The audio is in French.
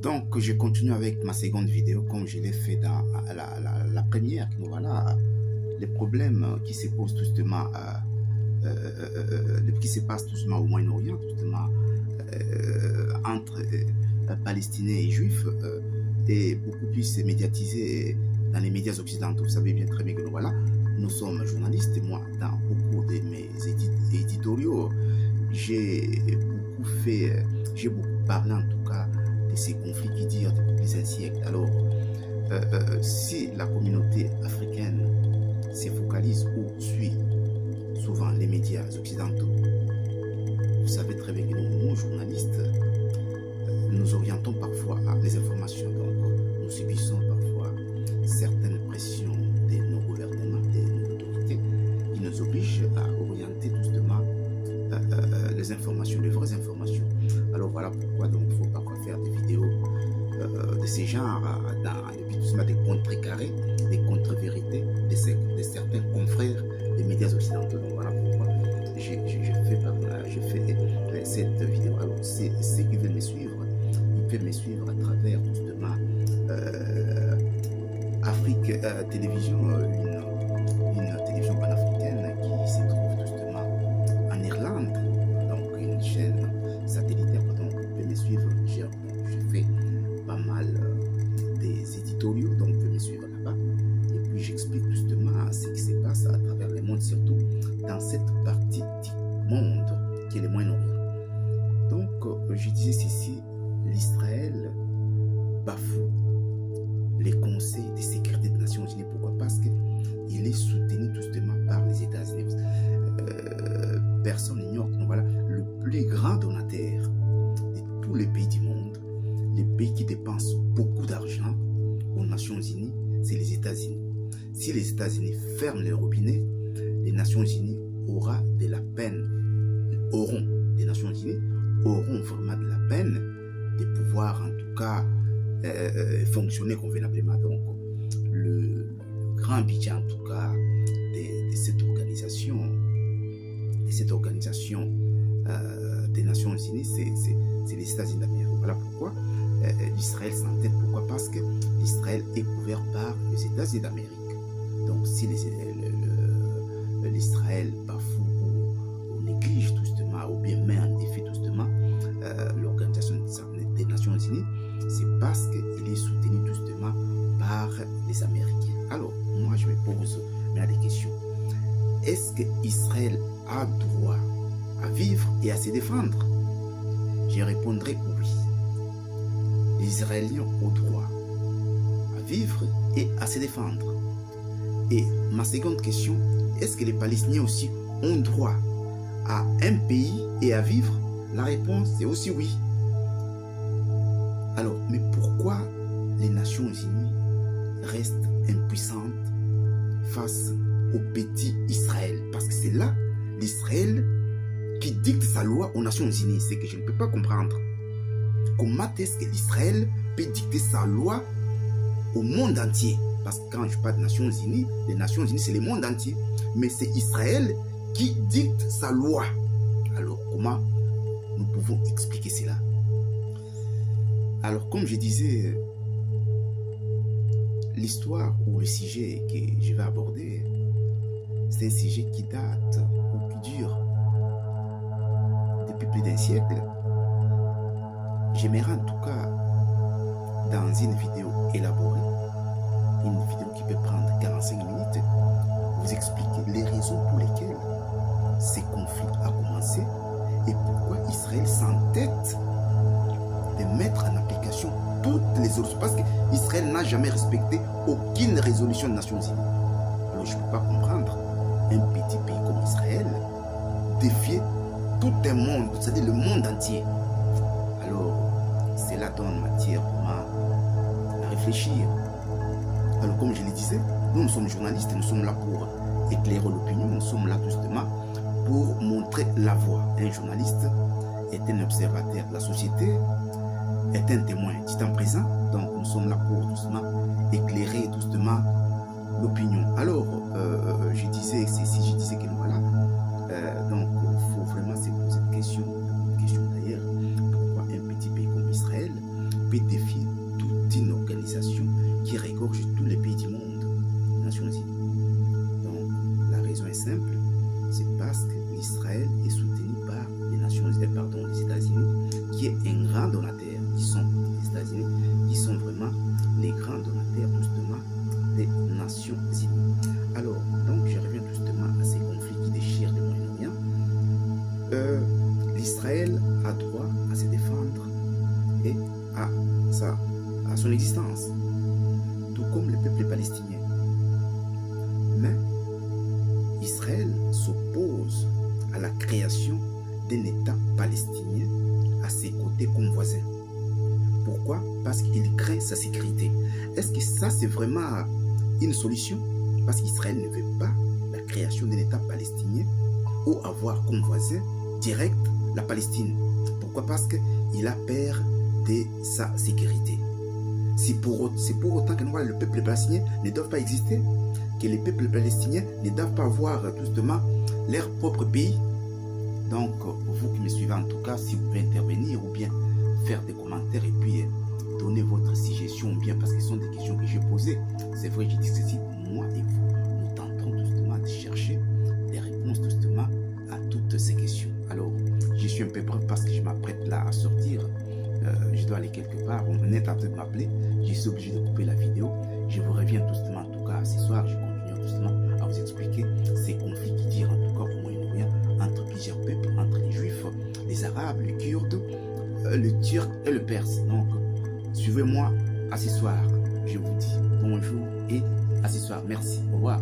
Donc, je continue avec ma seconde vidéo, comme je l'ai fait dans la première. Voilà, les problèmes qui se posent justement, qui se passent justement au Moyen-Orient, justement, entre Palestiniens et Juifs, est beaucoup plus médiatisé dans les médias occidentaux. Vous savez bien très bien que voilà, nous sommes journalistes, et moi, dans beaucoup de mes éditoriaux, j'ai beaucoup parlé en tout cas de ces conflits qui durent depuis plus d'un siècle. Alors, si la communauté africaine se focalise ou suit souvent les médias occidentaux, vous savez très bien que nous, journalistes, nous orientons parfois à des informations. Donc, nous subissons parfois certaines pressions de nos gouvernements, de nos autorités, qui nous obligent à orienter justement les informations, les vraies informations. Alors voilà pourquoi donc il faut parfois faire des vidéos de ce genre, dans le but justement de contrecarrer, des contre-vérités de certains confrères des médias occidentaux. Donc voilà pourquoi je fais cette vidéo. Alors ceux qui veulent me suivre, ils peuvent me suivre à travers justement Afrique Télévision, une télévision panafricaine qui se trouve justement en Irlande, donc une chaîne satellitaire. Donc vous pouvez me suivre. Je fais pas mal des éditoriaux, donc vous pouvez me suivre là-bas. Et puis j'explique justement ce qui se passe à travers le monde, surtout dans cette partie du monde qui est le Moyen-Orient. Donc je disais ceci, l'Israël bafoue les conseils de sécurité des Nations Unies. Pourquoi? Parce qu'il est soutenu justement par les États-Unis. Personne n'ignore que voilà, le plus grand donateur de tous les pays du monde, les pays qui dépensent beaucoup d'argent aux Nations Unies, c'est les États-Unis. Si les États-Unis ferment les robinets, les Nations Unies auront les Nations Unies auront vraiment de la peine de pouvoir en tout cas fonctionner convenablement. Donc le grand budget en tout cas de cette organisation des Nations Unies, c'est les États-Unis d'Amérique. Voilà pourquoi l'Israël s'entête. Pourquoi? Parce que l'Israël est couvert par les États-Unis d'Amérique. Donc si l'Israël bafoue ou néglige justement, ou bien met en défi justement l'organisation des Nations Unies, c'est parce qu'il est soutenu justement par les Américains. Alors, moi je me pose des questions. Est-ce qu'Israël a droit à vivre et à se défendre? Je répondrai oui. Les Israéliens ont droit à vivre et à se défendre. Et ma seconde question, est-ce que les Palestiniens aussi ont droit à un pays et à vivre? La réponse est aussi oui. Alors, mais pourquoi les Nations Unies restent impuissantes face au petit Israël? Parce que c'est là l'Israël qui dicte sa loi aux Nations Unies. C'est que je ne peux pas comprendre. Comment est-ce que l'Israël peut dicter sa loi au monde entier? Parce que quand je parle des Nations Unies, les Nations Unies c'est le monde entier. Mais c'est Israël qui dicte sa loi. Alors comment nous pouvons expliquer cela? Alors comme je disais, l'histoire ou le sujet que je vais aborder, c'est un sujet qui date ou qui dure depuis plus d'un siècle. J'aimerais en tout cas, dans une vidéo élaborée, une vidéo qui peut prendre 45 minutes, vous expliquer les raisons pour lesquelles ce conflit a commencé et pourquoi Israël s'entête de mettre en application toutes les résolutions. Parce qu'Israël n'a jamais respecté aucune résolution des Nations Unies. Alors je ne peux pas comprendre un petit pays comme Israël défier tout un monde, c'est-à-dire le monde entier. Alors cela donne matière à réfléchir. Alors comme je le disais, nous sommes journalistes, nous sommes là pour éclairer l'opinion, nous sommes là justement pour montrer la voie. Un journaliste est un observateur de la société, est un témoin du temps présent, donc nous sommes là pour justement éclairer justement l'opinion. Alors je disais que voilà, donc il faut vraiment se poser une question d'ailleurs, pourquoi un petit pays comme Israël peut défier toute une organisation qui regorge tous les pays du monde, les Nations Unies. Donc, la raison est simple, c'est parce que l'Israël est soutenu par les les États-Unis, qui est un grand donateur, qui sont les États-Unis, qui sont vraiment les grands donateurs justement des Nations Unies. Alors, donc, je reviens justement à ces conflits qui déchirent le Moyen-Orient. L'Israël a droit à se défendre et à son existence, tout comme le peuple palestinien. Mais Israël s'oppose à la création d'un État palestinien à ses côtés comme voisin. Pourquoi? Parce qu'il craint sa sécurité. Est-ce que ça, c'est vraiment une solution? Parce qu'Israël ne veut pas la création d'un État palestinien ou avoir comme voisin direct la Palestine. Pourquoi? Parce qu'il a peur de sa sécurité. C'est pour autant que le peuple palestinien ne doit pas exister, que les peuples palestiniens ne doivent pas avoir justement leur propre pays. Donc, vous qui me suivez en tout cas, si vous pouvez intervenir ou bien faire des commentaires et puis donner votre suggestion, ou bien parce que ce sont des questions que j'ai posées. C'est vrai, je dis ceci, moi et vous, nous tenterons justement de chercher des réponses justement à toutes ces questions. Alors, je suis un peu bref parce que je m'apprête là à sortir. Je dois aller quelque part, on est en train de m'appeler, je suis obligé de couper la vidéo. Je vous reviens justement en tout cas ce soir, je continue justement à vous expliquer ces conflits qui tirent en tout cas au Moyen-Orient entre plusieurs peuples, entre les Juifs, les Arabes, les Kurdes, le Turc et le Perse. Donc, suivez-moi à ce soir. Je vous dis bonjour et à ce soir. Merci. Au revoir.